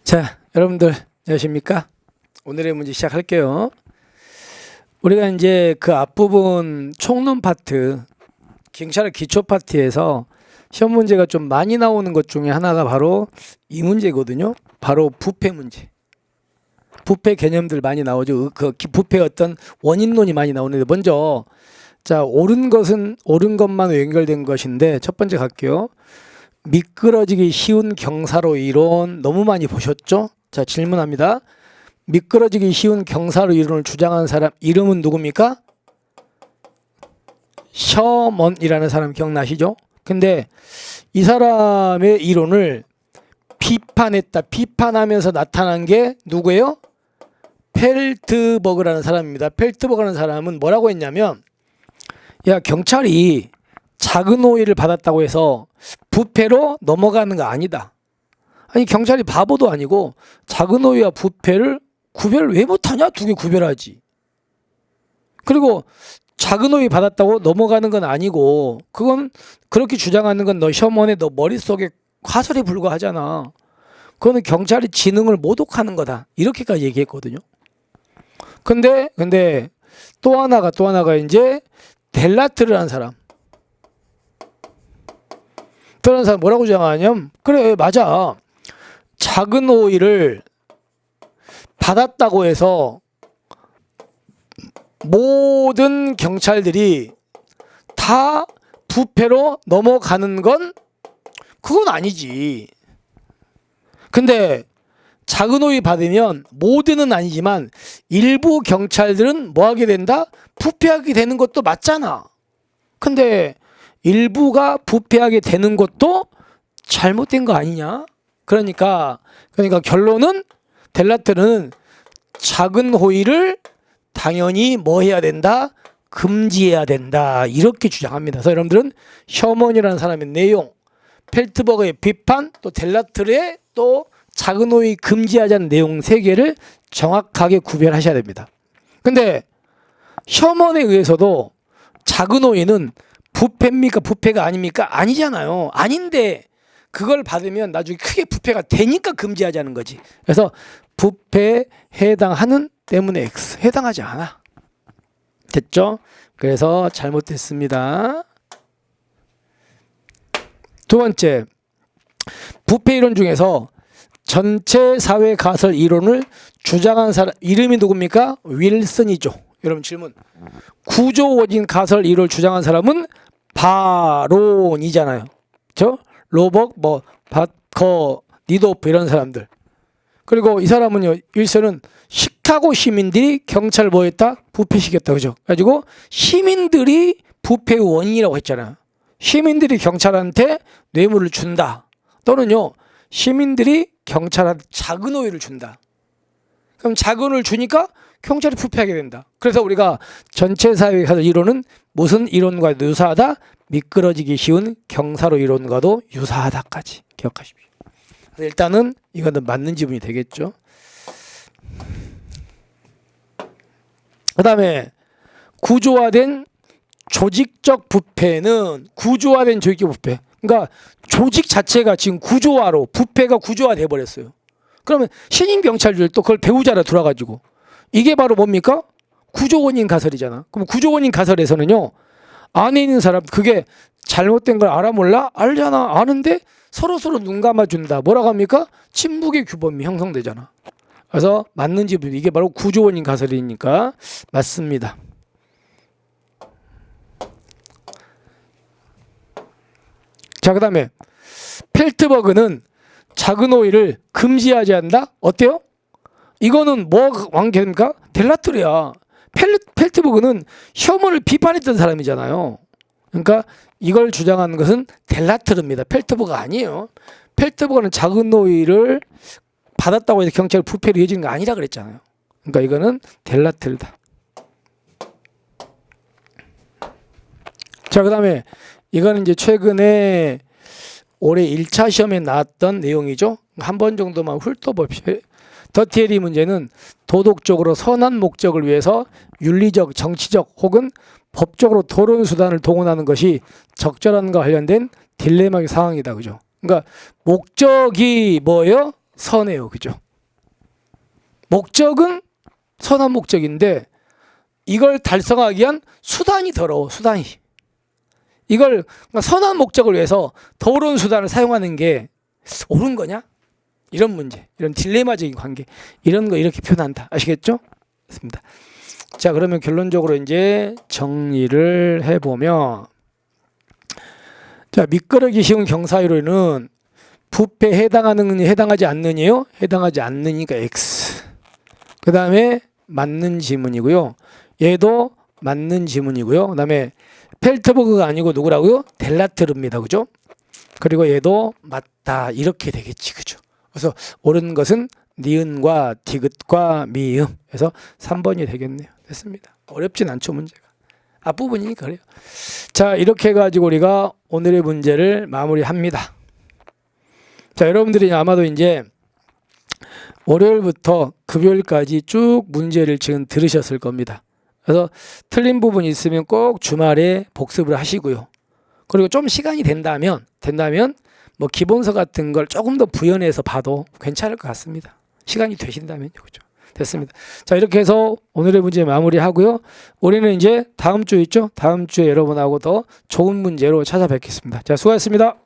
자, 여러분들 안녕하십니까? 오늘의 문제 시작할게요. 우리가 이제 그 앞부분 총론 파트, 경찰 기초 파트에서 시험 문제가 좀 많이 나오는 것 중에 하나가 바로 이 문제거든요. 바로 부패 문제. 부패 개념들 많이 나오죠. 그 부패 어떤 원인론이 많이 나오는데, 먼저 자, 옳은 것은 옳은 것만 연결된 것인데, 첫 번째 갈게요. 미끄러지기 쉬운 경사로 이론 너무 많이 보셨죠? 자, 질문합니다. 미끄러지기 쉬운 경사로 이론을 주장한 사람 이름은 누굽니까? 셔먼이라는 사람 기억나시죠? 근데 이 사람의 이론을 비판했다. 비판하면서 나타난 게 누구예요? 펠트버그라는 사람입니다. 펠트버그라는 사람은 뭐라고 했냐면, 야, 경찰이 작은 오해를 받았다고 해서 부패로 넘어가는 거 아니다. 아니, 경찰이 바보도 아니고 작은 오해와 부패를 구별을 왜 못하냐? 두 개 구별하지. 그리고 작은 오해 받았다고 넘어가는 건 아니고, 그건 그렇게 주장하는 건 너 셔먼의 너 머릿속에 화설에 불과하잖아. 그거는 경찰이 지능을 모독하는 거다. 이렇게까지 얘기했거든요. 근데 또 하나가 이제 델라트르라는 사람. 그런 사람 뭐라고 주장하냐면, 그래, 맞아. 작은 오해를 받았다고 해서 모든 경찰들이 다 부패로 넘어가는 건 그건 아니지. 근데 작은 오해 받으면 모두는 아니지만 일부 경찰들은 뭐 하게 된다? 부패하게 되는 것도 맞잖아. 근데 일부가 부패하게 되는 것도 잘못된 거 아니냐? 그러니까 결론은 델라트르는 작은 호의를 당연히 뭐 해야 된다? 금지해야 된다. 이렇게 주장합니다. 그래서 여러분들은 셔먼이라는 사람의 내용, 펠트버그의 비판, 또 델라트르의 또 작은 호의 금지하자는 내용 세 개를 정확하게 구별하셔야 됩니다. 근데 셔먼에 의해서도 작은 호의는 부패입니까? 부패가 아닙니까? 아니잖아요. 아닌데 그걸 받으면 나중에 크게 부패가 되니까 금지하자는 거지. 그래서 부패에 해당하는 때문에 X, 해당하지 않아. 됐죠? 그래서 잘못됐습니다. 두 번째, 부패 이론 중에서 전체 사회 가설 이론을 주장한 사람 이름이 누굽니까? 윌슨이죠. 여러분 질문. 구조 원인 가설 이론을 주장한 사람은 바론이잖아요. 그렇죠? 로벅, 바커, 니도프 이런 사람들. 그리고 이 사람은요, 윌슨은 시카고 시민들이 경찰을 뭐 했다? 부패시켰다. 그죠? 가지고 시민들이 부패의 원인이라고 했잖아요. 시민들이 경찰한테 뇌물을 준다. 또는요, 시민들이 경찰한테 작은 오해를 준다. 그럼 작은 오해를 주니까 경찰이 부패하게 된다. 그래서 우리가 전체 사회 가설 이론은 무슨 이론과 유사하다? 미끄러지기 쉬운 경사로 이론과도 유사하다까지 기억하십시오. 일단은 이거는 맞는 지문이 되겠죠. 그 다음에 구조화된 조직적 부패는 구조화된 조직적 부패. 그러니까 조직 자체가 지금 구조화로 부패가 구조화 돼버렸어요. 그러면 신임 경찰들도 그걸 배우자라 들어가지고 이게 바로 뭡니까? 구조원인 가설이잖아. 그럼 구조원인 가설에서는요, 안에 있는 사람 그게 잘못된 걸 알아 몰라? 알잖아. 아는데 서로 눈 감아준다. 뭐라고 합니까? 침묵의 규범이 형성되잖아. 그래서 맞는지 이게 바로 구조원인 가설이니까 맞습니다. 자, 그 다음에 펠트버그는 작은 오해를 금지하지 않는다? 어때요? 이거는 뭐 관계입니까? 델라트르야. 펠트버그는 셔먼을 비판했던 사람이잖아요. 그러니까 이걸 주장하는 것은 델라트르입니다. 펠트버그가 아니에요. 펠트버그는 작은 오해를 받았다고 해서 경찰이 부패로 이어지는 거 아니라 그랬잖아요. 그러니까 이거는 델라트르다. 자, 그 다음에 이거는 이제 최근에 올해 1차 시험에 나왔던 내용이죠. 한 번 정도만 훑어봅시다. 더티에리 문제는 도덕적으로 선한 목적을 위해서 윤리적, 정치적 혹은 법적으로 토론 수단을 동원하는 것이 적절한가 관련된 딜레마의 상황이다. 그죠? 그러니까 목적이 뭐예요? 선해요. 그죠? 목적은 선한 목적인데 이걸 달성하기 위한 수단이 더러워. 수단이. 이걸 그러니까 선한 목적을 위해서 더러운 수단을 사용하는 게 옳은 거냐? 이런 문제, 이런 딜레마적인 관계, 이런 거 이렇게 표현한다. 아시겠죠? 맞습니다. 자, 그러면 결론적으로 이제 정리를 해보면, 자, 미끄러기 쉬운 경사이로는 부패에 해당하지 않느니요? 해당하지 않느니까 X. 그 다음에 맞는 지문이고요. 얘도 맞는 지문이고요. 그 다음에 펠트버그가 아니고 누구라고요? 델라트르입니다. 그죠? 그리고 얘도 맞다. 이렇게 되겠지. 그죠? 그래서 옳은 것은 니은과 디귿과 미음. 그래서 3번이 되겠네요. 됐습니다. 어렵진 않죠, 문제가. 앞부분이니까 그래요. 자, 이렇게 해가지고 우리가 오늘의 문제를 마무리합니다. 자, 여러분들이 아마도 이제 월요일부터 금요일까지 쭉 문제를 지금 들으셨을 겁니다. 그래서 틀린 부분이 있으면 꼭 주말에 복습을 하시고요. 그리고 좀 시간이 된다면 뭐 기본서 같은 걸 조금 더 부연해서 봐도 괜찮을 것 같습니다. 시간이 되신다면요. 그죠? 됐습니다. 자, 이렇게 해서 오늘의 문제 마무리하고요. 우리는 이제 다음 주 있죠? 다음 주에 여러분하고 더 좋은 문제로 찾아뵙겠습니다. 자, 수고하셨습니다.